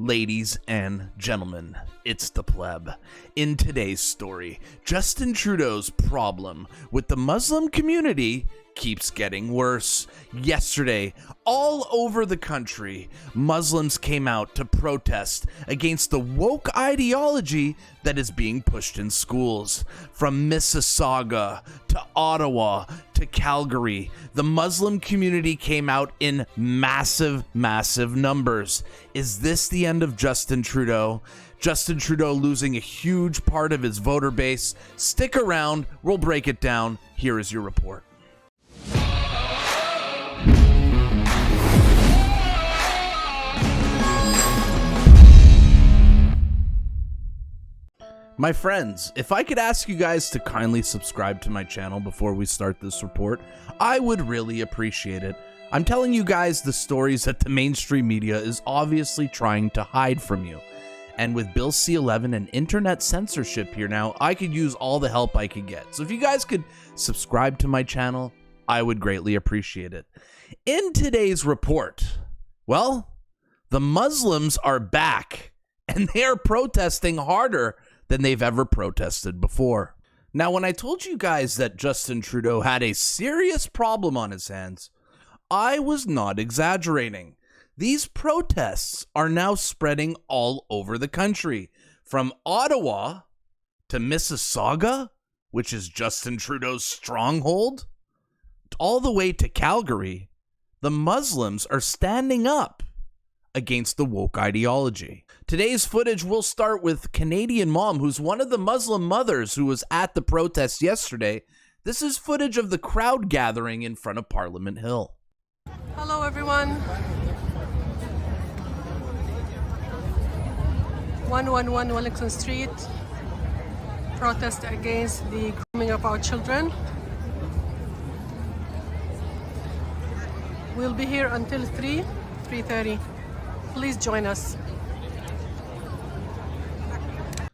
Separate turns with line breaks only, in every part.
Ladies and gentlemen, it's the pleb. In today's story, Justin Trudeau's problem with the Muslim community keeps getting worse. Yesterday, all over the country, Muslims came out to protest against the woke ideology that is being pushed in schools. From Mississauga to Ottawa to Calgary, the Muslim community came out in massive numbers. Is this the end of Justin Trudeau? Justin Trudeau losing a huge part of his voter base? Stick around, we'll break it down. Here is your report. My friends, if I could ask you guys to kindly subscribe to my channel before we start this report, I would really appreciate it. I'm telling you guys the stories that the mainstream media is obviously trying to hide from you. And with Bill C-11 and internet censorship here now, I could use all the help I could get. So if you guys could subscribe to my channel, I would greatly appreciate it. In today's report, well, the Muslims are back and they are protesting harder than they've ever protested before. Now, when I told you guys that Justin Trudeau had a serious problem on his hands, I was not exaggerating. These protests are now spreading all over the country, from Ottawa to Mississauga, which is Justin Trudeau's stronghold, all the way to Calgary. The Muslims are standing up against the woke ideology. Today's footage will start with Canadian mom, who's one of the Muslim mothers who was at the protest yesterday. This is footage of the crowd gathering in front of Parliament Hill.
Hello everyone. 111 Wellington Street. Protest against the grooming of our children. We'll be here until 3:30. Please join us.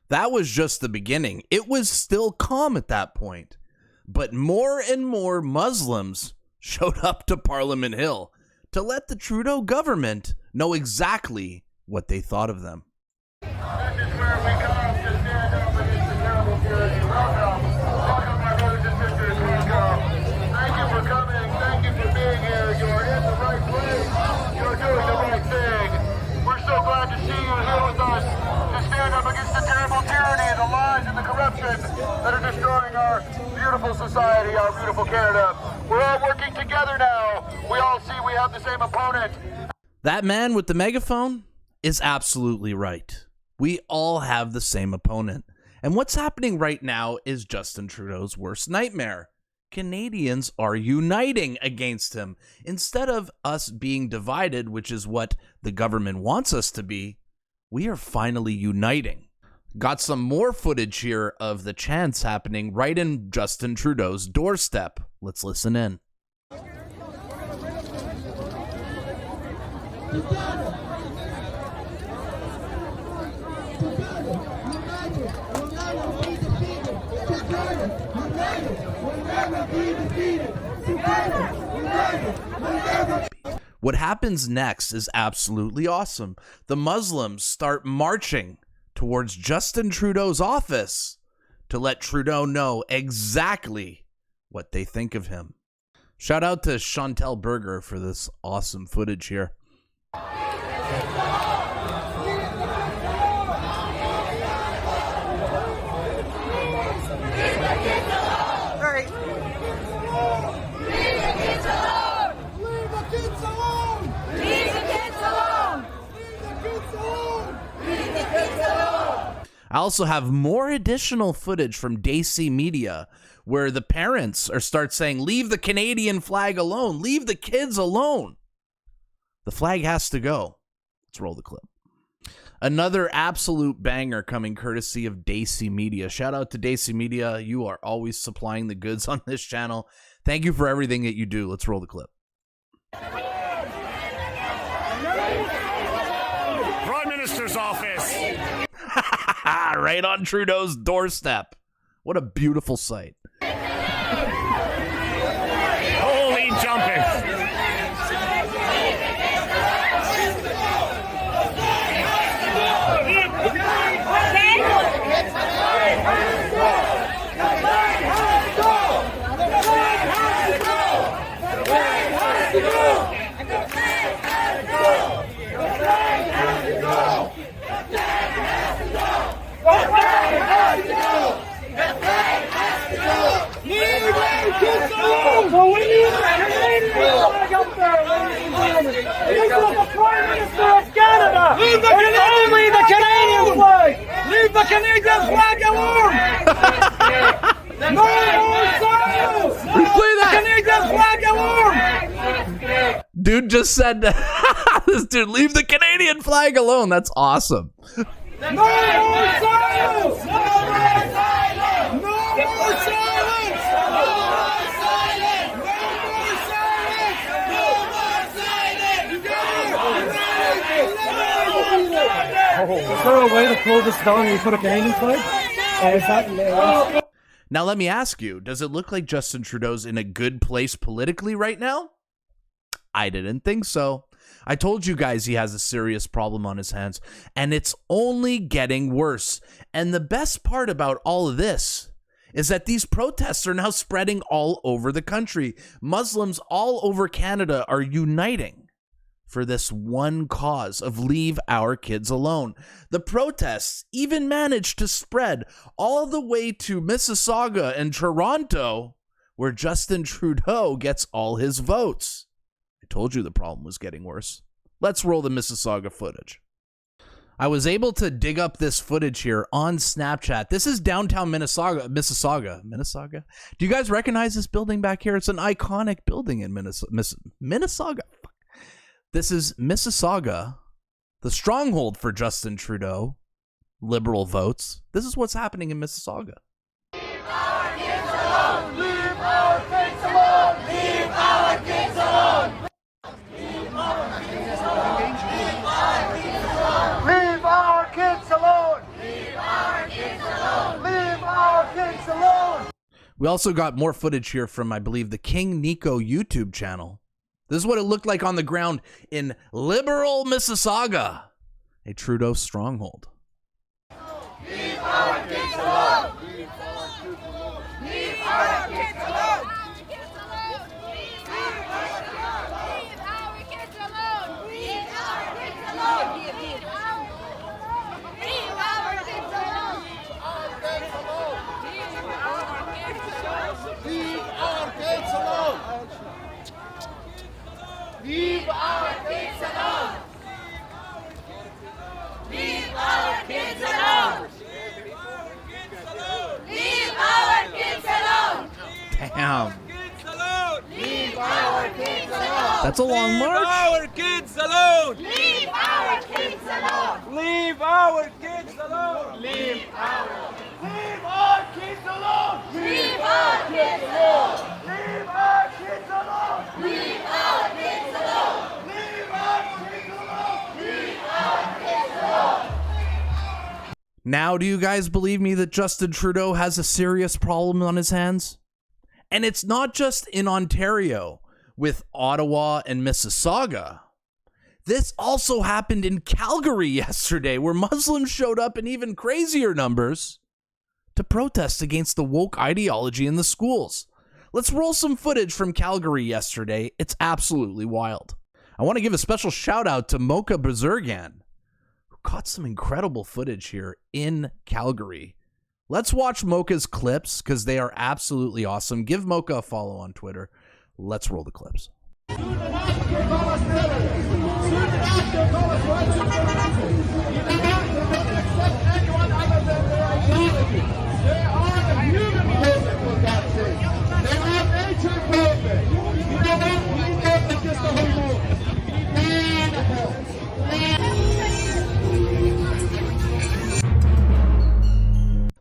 That was just the beginning. It was still calm at that point. But more and more Muslims showed up to Parliament Hill to let the Trudeau government know exactly what they thought of them.
This is where we come to stand up against the terrible tyranny. Welcome. Welcome, my brothers and sisters. Welcome. Thank you for coming. Thank you for being here. You're in the right place. You're doing the right thing. We're so glad to see you here with us to stand up against the terrible tyranny, the lies and the corruption that are destroying our beautiful society, our beautiful Canada. We're all working together now. We all see we have the same opponent.
That man with the megaphone is absolutely right. We all have the same opponent. And what's happening right now is Justin Trudeau's worst nightmare. Canadians are uniting against him. Instead of us being divided, which is what the government wants us to be, we are finally uniting. Got some more footage here of the chants happening right in Justin Trudeau's doorstep. Let's listen in. What happens next is absolutely awesome. The Muslims start marching towards Justin Trudeau's office to let Trudeau know exactly what they think of him. Shout out to Chantel Berger for this awesome footage here. I also have more additional footage from Daisy Media where the parents start saying, leave the Canadian flag alone, leave the kids alone. The flag has to go. Let's roll the clip. Another absolute banger coming courtesy of Daisy Media. Shout out to Daisy Media. You are always supplying the goods on this channel. Thank you for everything that you do. Let's roll the clip.
Prime Minister's office.
Right on Trudeau's doorstep. What a beautiful sight.
Holy jumping.
up there, ladies and gentlemen. This is the Prime Minister of Canada. Leave the only the Canadian flag. Leave the Canadian flag alone. No more silence.
Replay that.
Canadian flag alone.
Dude just said, this dude, leave the Canadian flag alone. That's awesome.
No more silence. No more silence. No more silence. No more silence. No more silence. Is there a way to pull this down and you put a Canadian flag? Or is that...
Now, let me ask you, does it look like Justin Trudeau's in a good place politically right now? I didn't think so. I told you guys he has a serious problem on his hands, and it's only getting worse. And the best part about all of this is that these protests are now spreading all over the country. Muslims all over Canada are uniting for this one cause of leave our kids alone. The protests even managed to spread all the way to Mississauga and Toronto, where Justin Trudeau gets all his votes. I told you the problem was getting worse. Let's roll the Mississauga footage. I was able to dig up this footage here on Snapchat. This is downtown Mississauga. Do you guys recognize this building back here? It's an iconic building in Mississauga. This is Mississauga, the stronghold for Justin Trudeau, liberal votes. This is what's happening in Mississauga.
Leave our kids alone! Leave our kids alone! Leave our kids alone! Leave our kids alone! Leave our kids alone! Leave our kids alone! Leave our kids alone!
We also got more footage here from, I believe, the King Nico YouTube channel. This is what it looked like on the ground in liberal Mississauga, a Trudeau stronghold.
Leave our kids alone! Leave our kids alone! Leave our kids alone! Leave our kids alone! Leave our kids alone! Leave our kids alone! Leave our kids alone! Leave our kids alone! Leave our kids alone! Leave our kids alone!
Damn.
Leave our kids alone!
That's a long march.
Our kids alone! Leave our kids alone! Leave our kids alone! Leave our kids alone! Leave our kids alone! Leave our kids alone! Leave our kids alone! Leave our kids alone! Leave our kids alone!
Now, do you guys believe me that Justin Trudeau has a serious problem on his hands? And it's not just in Ontario with Ottawa and Mississauga. This also happened in Calgary yesterday, where Muslims showed up in even crazier numbers to protest against the woke ideology in the schools. Let's roll some footage from Calgary yesterday. It's absolutely wild. I want to give a special shout out to Mocha Bazurgan, who caught some incredible footage here in Calgary. Let's watch Mocha's clips because they are absolutely awesome. Give Mocha a follow on Twitter. Let's roll the clips.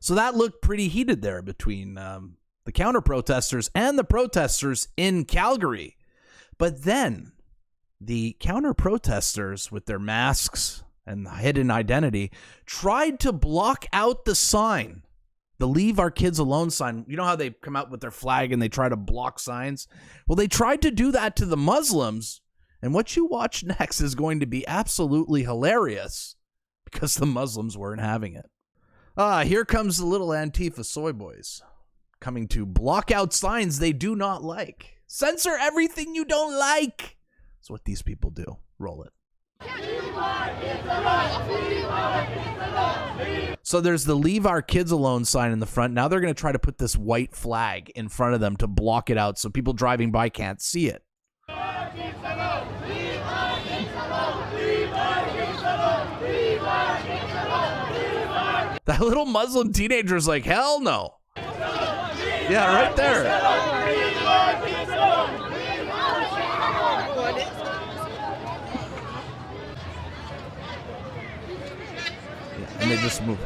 So that looked pretty heated there between the counter-protesters and the protesters in Calgary. But then the counter-protesters with their masks and hidden identity tried to block out the sign, the Leave Our Kids Alone sign. You know how they come out with their flag and they try to block signs? Well, they tried to do that to the Muslims. And what you watch next is going to be absolutely hilarious because the Muslims weren't having it. Here comes the little Antifa soy boys coming to block out signs they do not like. Censor everything you don't like. That's what these people do. Roll it. So there's the Leave Our Kids Alone sign in the front. Now they're going to try to put this white flag in front of them to block it out so people driving by can't see it. That little Muslim teenager's like, hell no. Yeah, right there. Yeah, and they just move.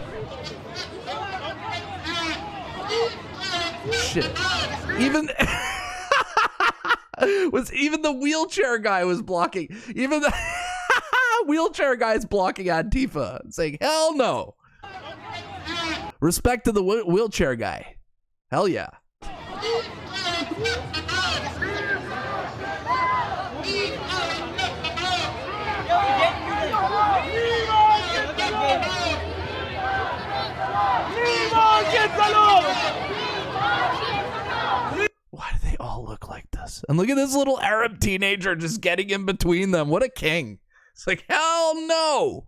Shit. Even even the wheelchair guy was blocking. Even the wheelchair guy's blocking Antifa, saying, hell no. Respect to the wheelchair guy. Hell yeah. Why do they all look like this? And look at this little Arab teenager just getting in between them. What a king. It's like, hell no.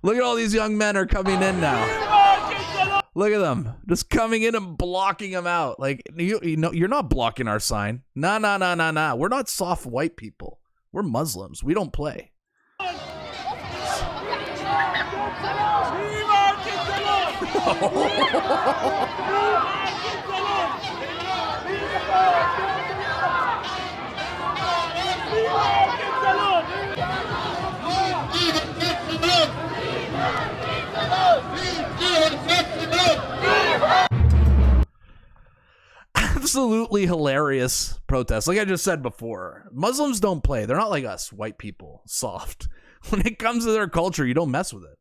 Look at all these young men are coming in now. Look at them just coming in and blocking them out. Like, you know, you're not blocking our sign. Nah. We're not soft white people. We're Muslims. We don't play. Absolutely hilarious protest. Like I just said before, Muslims don't play. They're not like us, white people, soft. When it comes to their culture, you don't mess with it.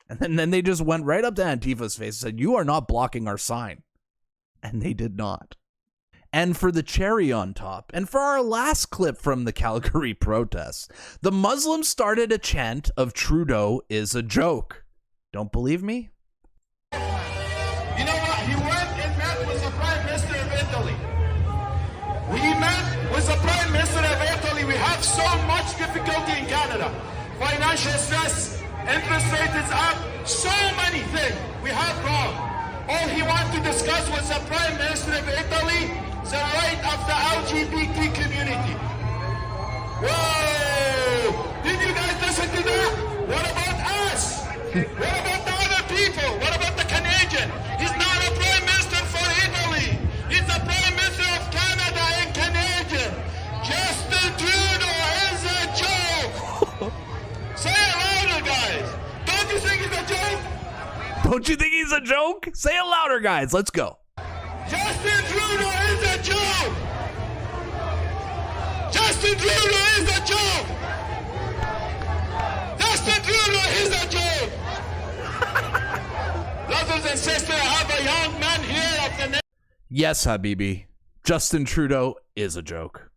And then they just went right up to Antifa's face and said, you are not blocking our sign. And they did not. And for the cherry on top, and for our last clip from the Calgary protests, the Muslims started a chant of Trudeau is a joke. Don't believe me?
You know what? He went and met with the Prime Minister of Italy. We met with the Prime Minister of Italy. We have so much difficulty in Canada. Financial stress, interest rate is up, so many things we have wrong. All he wanted to discuss was the Prime Minister of Italy, the right of the LGBT community. Whoa! Did you guys listen to that? What about us? What about the other people? What about the Canadian? He's not a Prime Minister for Italy. He's the Prime Minister of Canada and Canadian. Justin Trudeau is a joke. Say it louder, guys. Don't you think he's a joke?
Don't you think he's a joke? Say it louder, guys. Let's go.
Justin Trudeau is a joke. Justin Trudeau is a joke. Justin Trudeau is a joke. Brothers and sisters, I have a young man here at the...
Yes, Habibi. Justin Trudeau is a joke.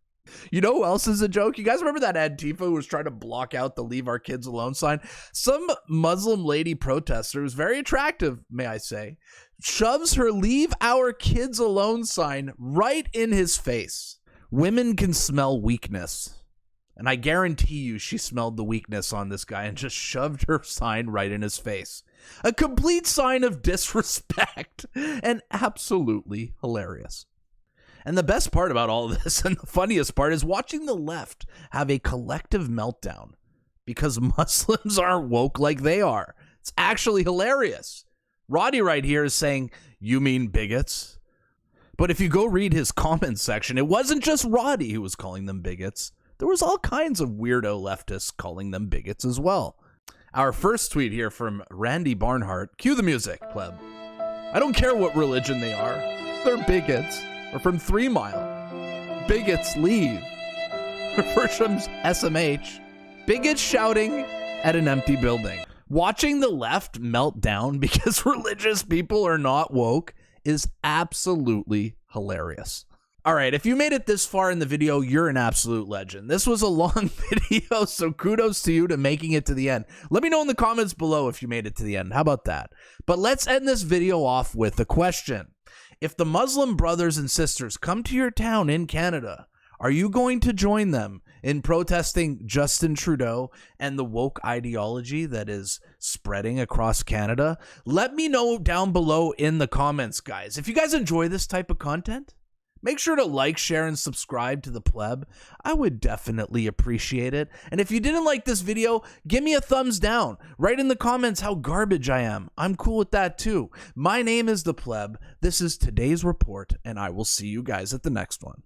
You know who else is a joke? You guys remember that Antifa who was trying to block out the Leave Our Kids Alone sign? Some Muslim lady protester, who's very attractive, may I say, shoves her Leave Our Kids Alone sign right in his face. Women can smell weakness. And I guarantee you she smelled the weakness on this guy and just shoved her sign right in his face. A complete sign of disrespect and absolutely hilarious. And the best part about all of this, and the funniest part, is watching the left have a collective meltdown because Muslims aren't woke like they are. It's actually hilarious. Roddy right here is saying, you mean bigots? But if you go read his comments section, it wasn't just Roddy who was calling them bigots. There was all kinds of weirdo leftists calling them bigots as well. Our first tweet here from Randy Barnhart. Cue the music, pleb. I don't care what religion they are. They're bigots. Or from 3 Mile. Bigots leave. Or from SMH. Bigots shouting at an empty building. Watching the left melt down because religious people are not woke is absolutely hilarious. All right, if you made it this far in the video, you're an absolute legend. This was a long video, so kudos to you to making it to the end. Let me know in the comments below if you made it to the end. How about that? But let's end this video off with a question. If the Muslim brothers and sisters come to your town in Canada, are you going to join them in protesting Justin Trudeau and the woke ideology that is spreading across Canada? Let me know down below in the comments, guys. If you guys enjoy this type of content, Make sure to like, share, and subscribe to the pleb. I would definitely appreciate it. And if you didn't like this video, give me a thumbs down. Write in the comments how garbage I am. I'm cool with that too. My name is the pleb. This is today's report, and I will see you guys at the next one.